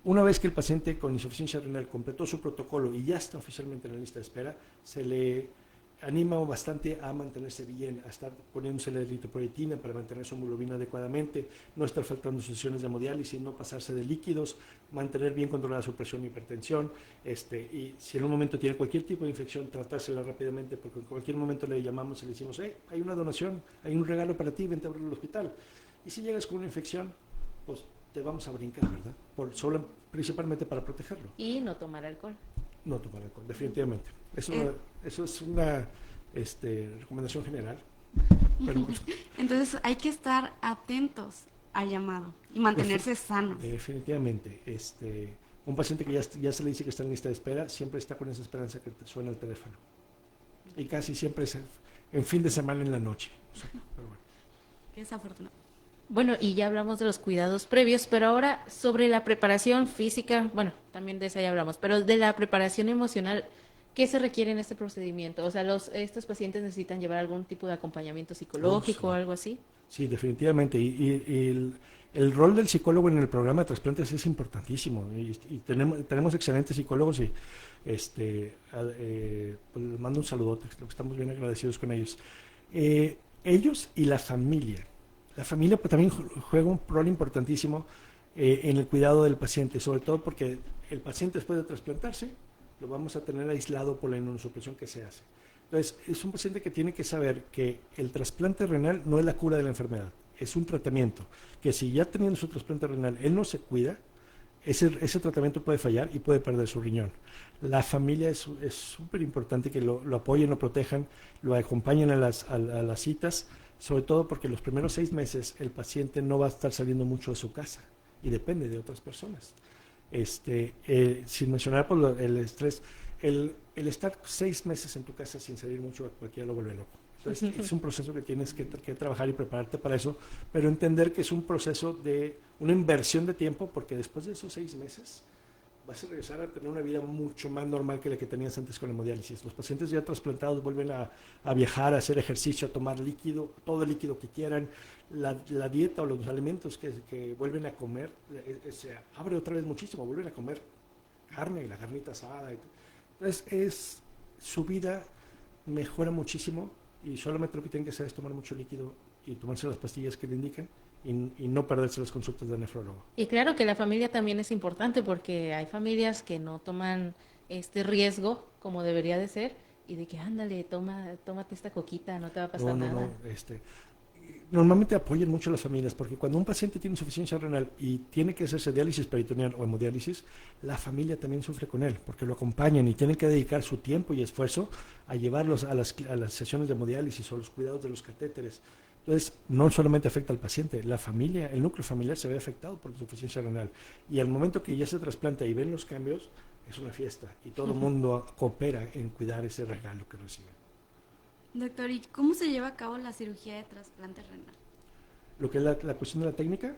S4: una vez que el paciente con insuficiencia renal completó su protocolo y ya está oficialmente en la lista de espera, se le anima bastante a mantenerse bien, a estar poniéndose la eritropoyetina para mantener su hemoglobina adecuadamente, no estar faltando sesiones de hemodiálisis, no pasarse de líquidos, mantener bien controlada su presión y hipertensión, y si en un momento tiene cualquier tipo de infección, tratársela rápidamente, porque en cualquier momento le llamamos y le decimos, hay una donación, hay un regalo para ti, vente a abrir el hospital. Y si llegas con una infección, pues te vamos a brincar, ¿verdad? Principalmente para protegerlo.
S5: Y no tomar alcohol.
S4: No tomar alcohol, definitivamente. Eso es una recomendación general. Pero,
S8: entonces hay que estar atentos al llamado y mantenerse sanos.
S4: Definitivamente. Un paciente que ya se le dice que está en lista de espera, siempre está con esa esperanza que te suena el teléfono. Y casi siempre es en fin de semana en la noche. Pero bueno.
S8: Qué desafortunado.
S5: Bueno, y ya hablamos de los cuidados previos, pero ahora sobre la preparación física, bueno, también de esa ya hablamos, pero de la preparación emocional, ¿qué se requiere en este procedimiento? O sea, ¿estos pacientes necesitan llevar algún tipo de acompañamiento psicológico o algo así?
S4: Sí, definitivamente. Y el rol del psicólogo en el programa de trasplantes es importantísimo. Y tenemos excelentes psicólogos y pues les mando un saludote, estamos bien agradecidos con ellos. Ellos y la familia. La familia pues, también juega un rol importantísimo en el cuidado del paciente, sobre todo porque el paciente después de trasplantarse lo vamos a tener aislado por la inmunosupresión que se hace. Entonces, es un paciente que tiene que saber que el trasplante renal no es la cura de la enfermedad, es un tratamiento, que si ya teniendo su trasplante renal él no se cuida, ese tratamiento puede fallar y puede perder su riñón. La familia es súper importante que lo apoyen, lo protejan, lo acompañen a las citas, sobre todo porque los primeros 6 meses el paciente no va a estar saliendo mucho de su casa y depende de otras personas. Sin mencionar por el estrés, el estar 6 meses en tu casa sin salir mucho a cualquiera lo vuelve loco. Entonces, es un proceso que tienes que trabajar y prepararte para eso, pero entender que es un proceso de una inversión de tiempo, porque después de esos 6 meses vas a regresar a tener una vida mucho más normal que la que tenías antes con la hemodiálisis. Los pacientes ya trasplantados vuelven a viajar, a hacer ejercicio, a tomar líquido, todo el líquido que quieran. La dieta o los alimentos que vuelven a comer se abre otra vez muchísimo, vuelven a comer carne, la carnita asada. Entonces, su vida mejora muchísimo y solamente lo que tienen que hacer es tomar mucho líquido y tomarse las pastillas que le indican y no perderse las consultas del nefrólogo.
S5: Y claro que la familia también es importante porque hay familias que no toman este riesgo como debería de ser y de que ándale, tómate esta coquita, no te va a pasar nada.
S4: No. Normalmente apoyan mucho a las familias porque cuando un paciente tiene insuficiencia renal y tiene que hacerse diálisis peritoneal o hemodiálisis, la familia también sufre con él porque lo acompañan y tienen que dedicar su tiempo y esfuerzo a llevarlos a las sesiones de hemodiálisis o los cuidados de los catéteres. Entonces, no solamente afecta al paciente, la familia, el núcleo familiar se ve afectado por la insuficiencia renal. Y al momento que ya se trasplanta y ven los cambios, es una fiesta y todo el mundo coopera en cuidar ese regalo que recibe.
S8: Doctor, ¿y cómo se lleva a cabo la cirugía de trasplante renal?
S4: Lo que es la cuestión de la técnica,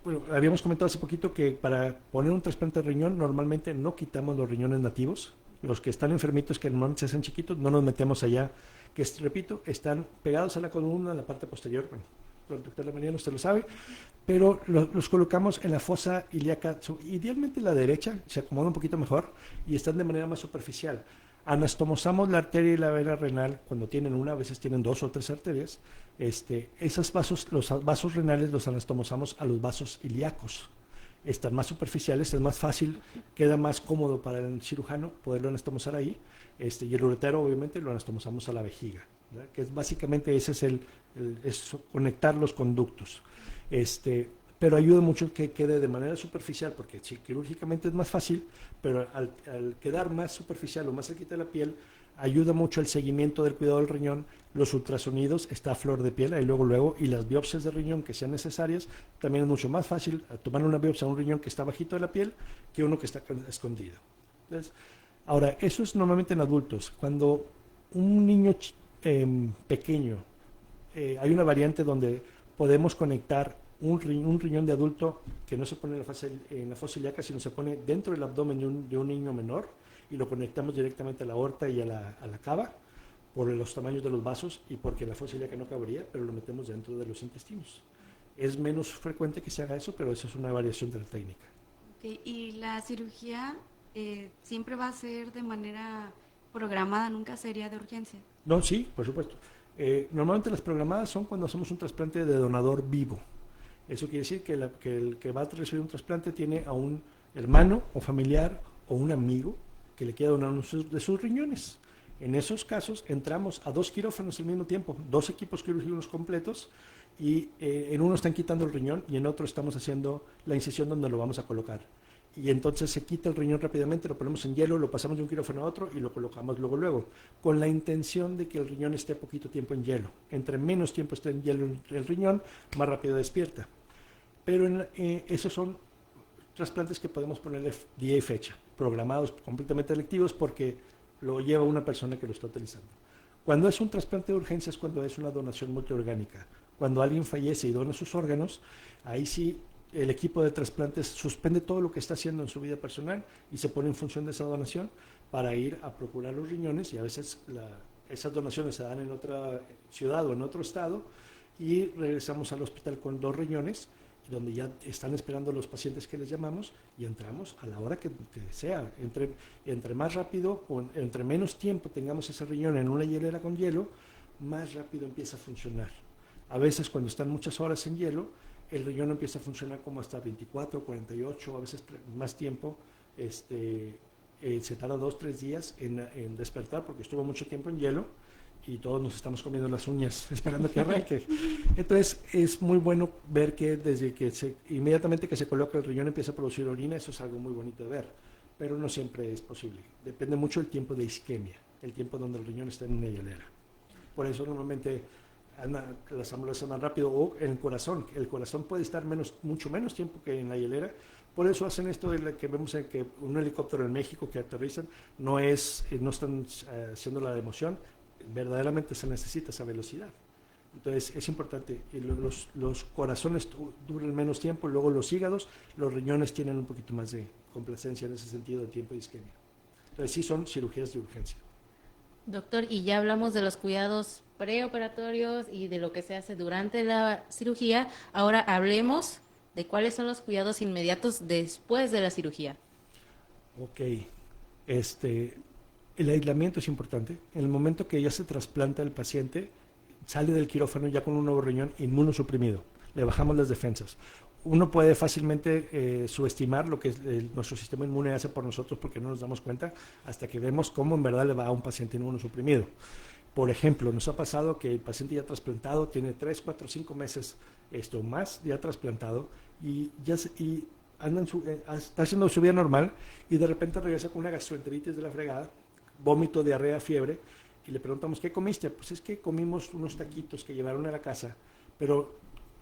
S4: bueno, habíamos comentado hace poquito que para poner un trasplante de riñón normalmente no quitamos los riñones nativos. Los que están enfermitos, que normalmente se hacen chiquitos, no nos metemos allá, que repito, están pegados a la columna en la parte posterior. Bueno, el doctor Mariana usted lo sabe, pero los colocamos en la fosa ilíaca, idealmente la derecha, se acomoda un poquito mejor y están de manera más superficial. Anastomosamos la arteria y la vena renal cuando tienen una, a veces tienen 2 o 3 arterias. Esos vasos, los vasos renales los anastomosamos a los vasos ilíacos. Están más superficiales, es más fácil, queda más cómodo para el cirujano poderlo anastomosar ahí. Y el uretero obviamente lo anastomosamos a la vejiga, ¿verdad? Que es básicamente ese es conectar los conductos. Pero ayuda mucho que quede de manera superficial, porque sí, quirúrgicamente es más fácil, pero al quedar más superficial o más cerquita de la piel, ayuda mucho el seguimiento del cuidado del riñón, los ultrasonidos, está a flor de piel, ahí luego, y las biopsias de riñón que sean necesarias, también es mucho más fácil tomar una biopsia a un riñón que está bajito de la piel que uno que está escondido. Entonces, ahora, eso es normalmente en adultos. Cuando un niño pequeño, hay una variante donde podemos conectar un riñón de adulto que no se pone en la fosa ilíaca, sino se pone dentro del abdomen de un niño menor y lo conectamos directamente a la aorta y a la cava por los tamaños de los vasos y porque la fosa ilíaca no cabría, pero lo metemos dentro de los intestinos. Es menos frecuente que se haga eso, pero eso es una variación de la técnica.
S8: Okay, ¿y la cirugía siempre va a ser de manera programada, nunca sería de urgencia?
S4: No, sí, por supuesto. Normalmente las programadas son cuando hacemos un trasplante de donador vivo. Eso quiere decir que el que va a recibir un trasplante tiene a un hermano o familiar o un amigo que le quiera donar uno de sus riñones. En esos casos entramos a 2 quirófanos al mismo tiempo, 2 equipos quirúrgicos completos y en uno están quitando el riñón y en otro estamos haciendo la incisión donde lo vamos a colocar. Y entonces se quita el riñón rápidamente, lo ponemos en hielo, lo pasamos de un quirófano a otro y lo colocamos luego, con la intención de que el riñón esté poquito tiempo en hielo. Entre menos tiempo esté en hielo el riñón, más rápido despierta. Pero esos son trasplantes que podemos ponerle día y fecha, programados completamente electivos porque lo lleva una persona que lo está utilizando. Cuando es un trasplante de urgencia es cuando es una donación multiorgánica. Cuando alguien fallece y dona sus órganos, ahí sí el equipo de trasplantes suspende todo lo que está haciendo en su vida personal y se pone en función de esa donación para ir a procurar los riñones y a veces esas donaciones se dan en otra ciudad o en otro estado y regresamos al hospital con 2 riñones donde ya están esperando los pacientes que les llamamos y entramos a la hora que sea. Entre más rápido o entre menos tiempo tengamos ese riñón en una hielera con hielo, más rápido empieza a funcionar. A veces cuando están muchas horas en hielo, el riñón empieza a funcionar como hasta 24, 48, a veces más tiempo. Se tarda 2 o 3 días en despertar porque estuvo mucho tiempo en hielo y todos nos estamos comiendo las uñas esperando que arranque. Entonces es muy bueno ver que desde que inmediatamente que se coloca el riñón empieza a producir orina, eso es algo muy bonito de ver, pero no siempre es posible. Depende mucho del tiempo de isquemia, el tiempo donde el riñón está en una hielera. Por eso normalmente las ambulancias más rápido o en el corazón puede estar mucho menos tiempo que en la hielera. Por eso hacen esto de que vemos en que un helicóptero en México que aterrizan no están haciendo la emoción, verdaderamente se necesita esa velocidad. Entonces es importante, los corazones duran menos tiempo, luego los hígados, los riñones tienen un poquito más de complacencia en ese sentido de tiempo de isquemia. Entonces sí son cirugías de urgencia.
S5: Doctor, y ya hablamos de los cuidados preoperatorios y de lo que se hace durante la cirugía. Ahora hablemos de cuáles son los cuidados inmediatos después de la cirugía.
S4: Ok, el aislamiento es importante. En el momento que ya se trasplanta el paciente, sale del quirófano ya con un nuevo riñón inmunosuprimido. Le bajamos las defensas. Uno puede fácilmente subestimar lo que nuestro sistema inmune hace por nosotros porque no nos damos cuenta hasta que vemos cómo en verdad le va a un paciente inmunosuprimido. Por ejemplo, nos ha pasado que el paciente ya trasplantado tiene 3, 4, 5 meses más ya trasplantado y anda está haciendo su vida normal y de repente regresa con una gastroenteritis de la fregada, vómito, diarrea, fiebre, y le preguntamos, ¿qué comiste? Pues es que comimos unos taquitos que llevaron a la casa, pero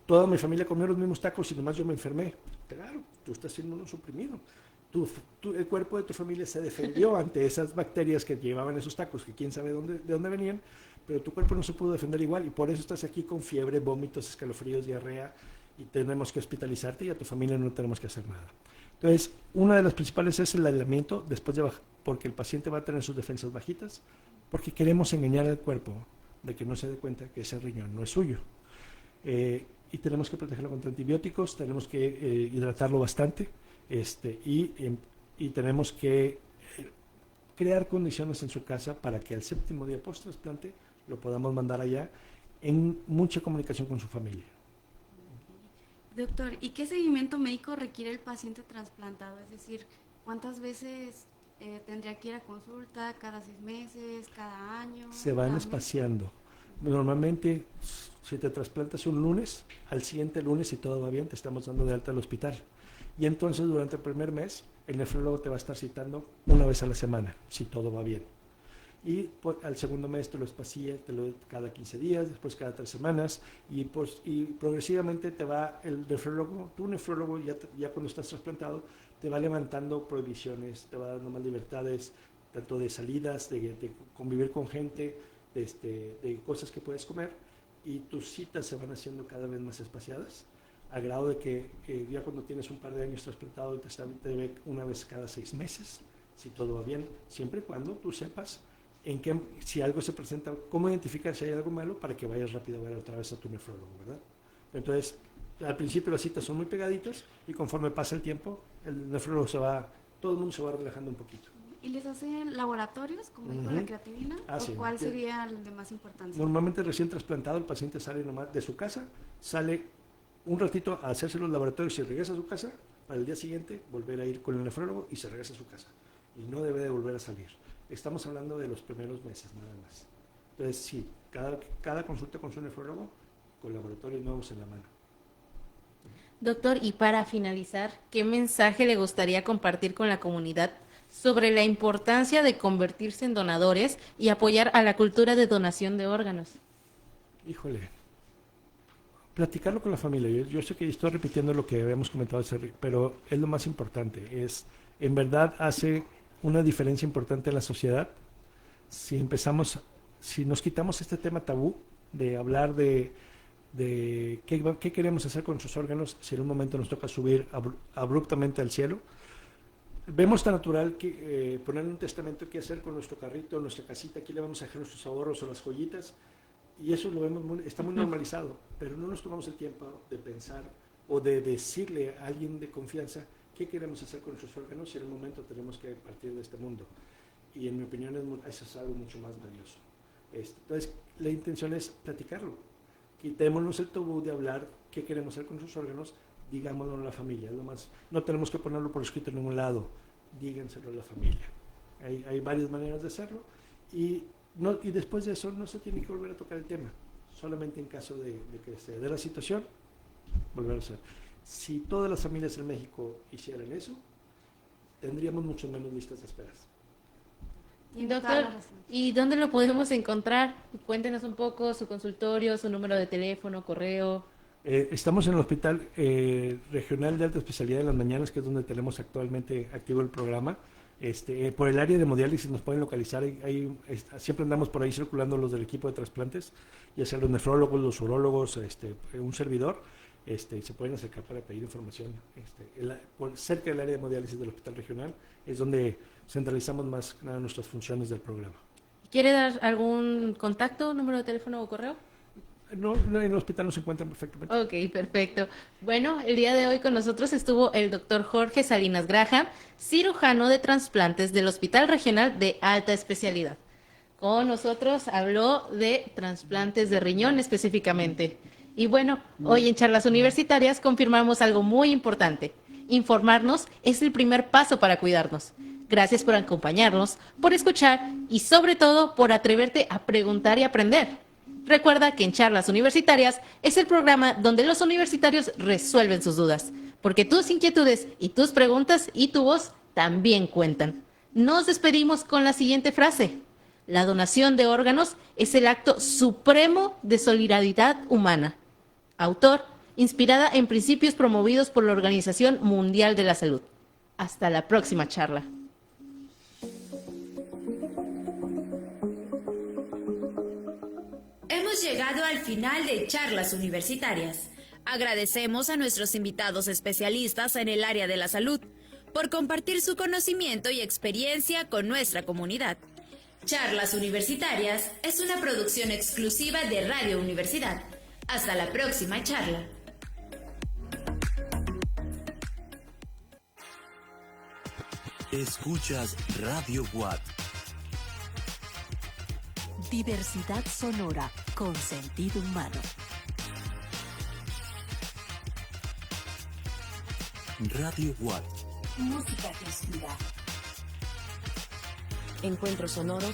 S4: toda mi familia comió los mismos tacos y nomás yo me enfermé. Claro, tú estás inmunosuprimido. El cuerpo de tu familia se defendió ante esas bacterias que llevaban esos tacos, que quién sabe de dónde venían, pero tu cuerpo no se pudo defender igual y por eso estás aquí con fiebre, vómitos, escalofríos, diarrea y tenemos que hospitalizarte y a tu familia no tenemos que hacer nada. Entonces, una de las principales es el aislamiento después de porque el paciente va a tener sus defensas bajitas, porque queremos engañar al cuerpo de que no se dé cuenta que ese riñón no es suyo. Y tenemos que protegerlo contra antibióticos, tenemos que hidratarlo bastante y tenemos que crear condiciones en su casa para que al 7º día post-trasplante lo podamos mandar allá en mucha comunicación con su familia.
S8: Doctor, ¿y qué seguimiento médico requiere el paciente trasplantado? Es decir, ¿cuántas veces tendría que ir a consulta? ¿Cada 6 meses? ¿Cada año?
S4: Se van espaciando. Normalmente, si te trasplantas un lunes, al siguiente lunes, si todo va bien, te estamos dando de alta al hospital. Y entonces, durante el primer mes, el nefrólogo te va a estar citando una vez a la semana, si todo va bien. Y al segundo mes te lo espacía, cada 15 días, después cada 3 semanas, y progresivamente te va el nefrólogo, tu nefrólogo ya cuando estás trasplantado, te va levantando prohibiciones, te va dando más libertades, tanto de salidas, de convivir con gente, de cosas que puedes comer, y tus citas se van haciendo cada vez más espaciadas, a grado de que ya cuando tienes un par de años trasplantado te ve una vez cada 6 meses, si todo va bien, siempre y cuando tú sepas si algo se presenta, cómo identificar si hay algo malo para que vayas rápido a ver otra vez a tu nefrólogo, ¿verdad? Entonces, al principio las citas son muy pegaditas y conforme pasa el tiempo, el nefrólogo todo el mundo se va relajando un poquito.
S8: ¿Y les hacen laboratorios, como dijo la creatinina? ¿O
S4: sí.
S8: cuál sería el de más importancia?
S4: Normalmente recién trasplantado el paciente sale nomás de su casa, sale un ratito a hacerse los laboratorios y regresa a su casa, para el día siguiente volver a ir con el nefrólogo y se regresa a su casa. Y no debe de volver a salir. Estamos hablando de los primeros meses nada más. Entonces sí, cada consulta con su nefrólogo con laboratorios nuevos en la mano.
S5: Doctor, y para finalizar, ¿qué mensaje le gustaría compartir con la comunidad sobre la importancia de convertirse en donadores y apoyar a la cultura de donación de órganos?
S4: Híjole, platicarlo con la familia. Yo sé que estoy repitiendo lo que habíamos comentado, pero es lo más importante. En verdad hace una diferencia importante en la sociedad si nos quitamos este tema tabú de hablar de qué queremos hacer con nuestros órganos si en un momento nos toca subir abruptamente al cielo. Vemos tan natural que poner en un testamento qué hacer con nuestro carrito, nuestra casita, aquí le vamos a dejar nuestros ahorros o las joyitas, y eso lo vemos está muy normalizado, pero no nos tomamos el tiempo de pensar o de decirle a alguien de confianza qué queremos hacer con nuestros órganos si en un momento tenemos que partir de este mundo. Y en mi opinión eso es algo mucho más valioso. Entonces, la intención es platicarlo. Quitémonos el tabú de hablar qué queremos hacer con nuestros órganos, digámoslo a la familia. No tenemos que ponerlo por escrito en ningún lado, díganselo a la familia. Hay varias maneras de hacerlo y después de eso no se tiene que volver a tocar el tema, solamente en caso de que se dé la situación, volver a hacer. Si todas las familias en México hicieran eso, tendríamos mucho menos listas de esperas.
S5: Doctor, ¿y dónde lo podemos encontrar? Cuéntenos un poco su consultorio, su número de teléfono, correo.
S4: Estamos en el Hospital Regional de Alta Especialidad en las mañanas, que es donde tenemos actualmente activo el programa. Por el área de hemodiálisis nos pueden localizar, siempre andamos por ahí circulando los del equipo de trasplantes, ya sea los nefrólogos, los urólogos, un servidor, se pueden acercar para pedir información. Cerca del área de hemodiálisis del Hospital Regional es donde centralizamos más que nada nuestras funciones del programa.
S5: ¿Quiere dar algún contacto, número de teléfono o correo?
S4: No, en el hospital nos encuentran perfectamente.
S5: Ok, perfecto. Bueno, el día de hoy con nosotros estuvo el doctor Jorge Salinas Graham, cirujano de trasplantes del Hospital Regional de Alta Especialidad. Con nosotros habló de trasplantes de riñón específicamente. Y bueno, hoy en Charlas Universitarias confirmamos algo muy importante. Informarnos es el primer paso para cuidarnos. Gracias por acompañarnos, por escuchar y sobre todo por atreverte a preguntar y aprender. Recuerda que en Charlas Universitarias es el programa donde los universitarios resuelven sus dudas, porque tus inquietudes y tus preguntas y tu voz también cuentan. Nos despedimos con la siguiente frase. La donación de órganos es el acto supremo de solidaridad humana. Autor, inspirada en principios promovidos por la Organización Mundial de la Salud. Hasta la próxima charla.
S2: Hemos llegado al final de Charlas Universitarias. Agradecemos a nuestros invitados especialistas en el área de la salud por compartir su conocimiento y experiencia con nuestra comunidad. Charlas Universitarias es una producción exclusiva de Radio Universidad. Hasta la próxima charla.
S6: Escuchas Radio Watt.
S9: Diversidad sonora con sentido humano.
S6: Radio Watt.
S9: Música que inspira.
S7: Encuentro sonoro